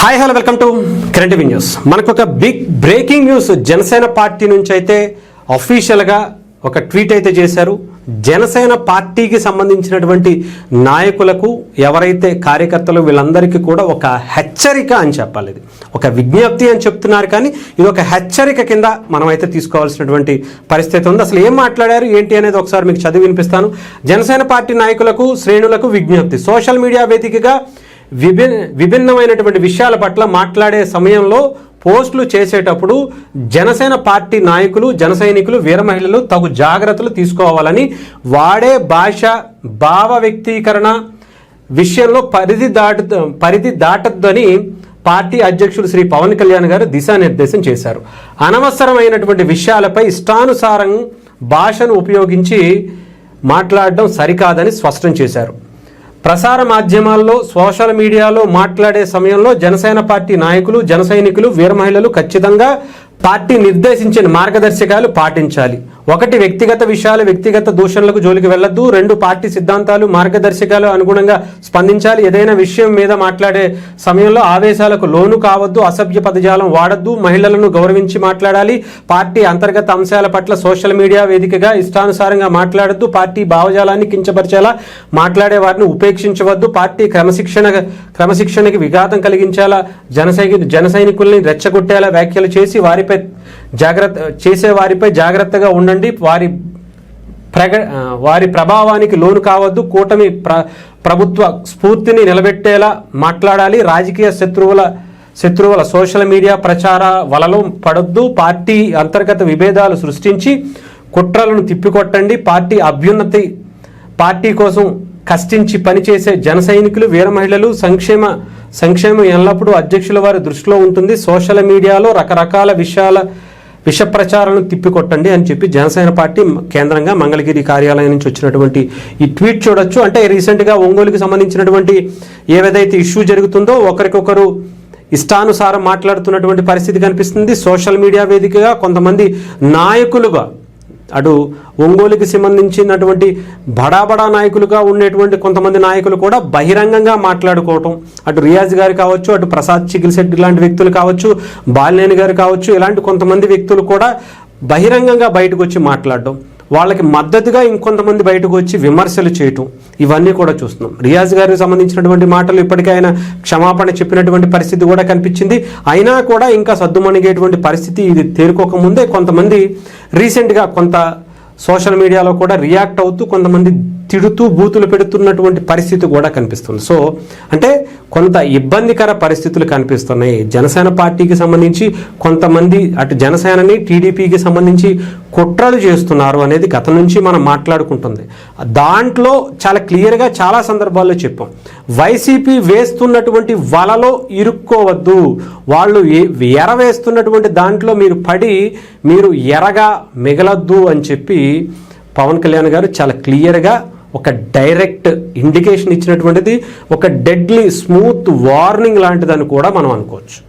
Hi hello welcome to current news. మనకు ఒక big breaking news Janasena party నుంచి అయితే అఫీషియల్గా ఒక ట్వీట్ అయితే చేశారు. జనసేన పార్టీకి సంబంధించినటువంటి నాయకులకు ఎవరైతే కార్యకర్తలు వీళ్ళందరికీ కూడా ఒక హెచ్చరిక అని చెప్పాలి. ఇది ఒక విజ్ఞప్తి అని చెప్తున్నారు, కానీ ఇది ఒక హెచ్చరిక కింద మనమైతే తీసుకోవాల్సినటువంటి పరిస్థితి ఉంది. అసలు ఏం మాట్లాడారు ఏంటి అనేది ఒకసారి మీకు చదివి వినిపిస్తాను. జనసేన పార్టీ నాయకులకు శ్రేణులకు విజ్ఞప్తి. సోషల్ మీడియా వేదికగా విభిన్నమైనటువంటి విషయాల పట్ల మాట్లాడే సమయంలో పోస్టులు చేసేటప్పుడు జనసేన పార్టీ నాయకులు, జన సైనికులు, వీర మహిళలు తగు జాగ్రత్తలు తీసుకోవాలని, వాడే భాష, భావ వ్యక్తీకరణ విషయంలో పరిధి దాటద్దని పార్టీ అధ్యక్షుడు శ్రీ పవన్ కళ్యాణ్ గారు దిశానిర్దేశం చేశారు. అనవసరమైనటువంటి విషయాలపై ఇష్టానుసారం భాషను ఉపయోగించి మాట్లాడడం సరికాదని స్పష్టం చేశారు. ప్రసార మాధ్యమాల్లో, సోషల్ మీడియాలో మాట్లాడే సమయంలో జనసేన పార్టీ నాయకులు, జన సైనికులు, వీర మహిళలు ఖచ్చితంగా పార్టీ నిర్దేశించిన మార్గదర్శకాలు పాటించాలి. 1 వ్యక్తిగత విషయాలు, వ్యక్తిగత దూషణలకు జోలికి వెళ్లొద్దు. 2 పార్టీ సిద్ధాంతాలు, మార్గదర్శకాలు అనుగుణంగా స్పందించాలి. ఏదైనా విషయం మీద మాట్లాడే సమయంలో ఆవేశాలకు లోను కావద్దు. అసభ్య పదజాలం వాడద్దు. మహిళలను గౌరవించి మాట్లాడాలి. పార్టీ అంతర్గత అంశాల పట్ల సోషల్ మీడియా వేదికగా ఇష్టానుసారంగా మాట్లాడద్దు. పార్టీ భావజాలాన్ని కించపరిచేలా మాట్లాడే వారిని ఉపేక్షించవద్దు. పార్టీ క్రమశిక్షణకి విఘాతం కలిగించేలా జన సైనికుల్ని రెచ్చగొట్టేలా వ్యాఖ్యలు చేసి వారిపై జాగ్రత్తగా ఉండండి. వారి ప్రభావానికి లోను కావద్దు. కూటమి ప్రభుత్వ స్ఫూర్తిని నిలబెట్టేలా మాట్లాడాలి. రాజకీయ శత్రువుల సోషల్ మీడియా ప్రచార వలలో పడొద్దు. పార్టీ అంతర్గత విభేదాలు సృష్టించి కుట్రలను తిప్పికొట్టండి. పార్టీ అభ్యున్నతి, పార్టీ కోసం కష్టించి పనిచేసే జన సైనికులు, వీర మహిళలు సంక్షేమం ఎల్లప్పుడూ అధ్యక్షుల వారి దృష్టిలో ఉంటుంది. సోషల్ మీడియాలో రకరకాల విష ప్రచారాలను తిప్పికొట్టండి అని చెప్పి జనసేన పార్టీ కేంద్రంగా మంగళగిరి కార్యాలయం నుంచి వచ్చినటువంటి ఈ ట్వీట్ చూడొచ్చు. అంటే రీసెంట్గా ఒంగోలుకి సంబంధించినటువంటి ఏదైతే ఇష్యూ జరుగుతుందో ఒకరికొకరు ఇష్టానుసారం మాట్లాడుతున్నటువంటి పరిస్థితి కనిపిస్తుంది. సోషల్ మీడియా వేదికగా కొంతమంది నాయకులుగా, అటు ఒంగోలుకి సంబంధించినటువంటి బడా నాయకులుగా ఉండేటువంటి కొంతమంది నాయకులు కూడా బహిరంగంగా మాట్లాడుకోవటం, అటు రియాజ్ గారు కావచ్చు, అటు ప్రసాద్ చిగిల్శెట్టి లాంటి వ్యక్తులు కావచ్చు, బాలినేని గారు కావచ్చు, ఇలాంటి కొంతమంది వ్యక్తులు కూడా బహిరంగంగా బయటకు వచ్చి మాట్లాడడం, వాళ్ళకి మద్దతుగా ఇంకొంతమంది బయటకు వచ్చి విమర్శలు చేయటం, ఇవన్నీ కూడా చూస్తున్నాం. రియాజ్ గారికి సంబంధించినటువంటి మాటలు ఇప్పటికే ఆయన క్షమాపణ చెప్పినటువంటి పరిస్థితి కూడా కనిపించింది. అయినా కూడా ఇంకా సద్దుమణిగేటువంటి పరిస్థితి ఇది తేరుకోకముందే కొంతమంది రీసెంట్గా కొంత సోషల్ మీడియాలో కూడా రియాక్ట్ అవుతూ కొంతమంది తిడుతూ బూతులు పెడుతున్నటువంటి పరిస్థితి కూడా కనిపిస్తుంది. సో అంటే కొంత ఇబ్బందికర పరిస్థితులు కనిపిస్తున్నాయి. జనసేన పార్టీకి సంబంధించి కొంతమంది అటు జనసేనని, టీడీపీకి సంబంధించి కుట్రలు చేస్తున్నారు అనేది గతం నుంచి మనం మాట్లాడుకుంటుంది. దాంట్లో చాలా క్లియర్గా చాలా సందర్భాల్లో చెప్పాం. వైసీపీ వేస్తున్నటువంటి వలలో ఇరుక్కోవద్దు. వాళ్ళు ఎరవేస్తున్నటువంటి దాంట్లో మీరు ఎరగా మిగలద్దు అని చెప్పి పవన్ కళ్యాణ్ గారు చాలా క్లియర్గా ఒక డైరెక్ట్ ఇండికేషన్ ఇచ్చినటువంటిది, ఒక డెడ్లీ స్మూత్ వార్నింగ్ లాంటిదని కూడా మనం అనుకోవచ్చు.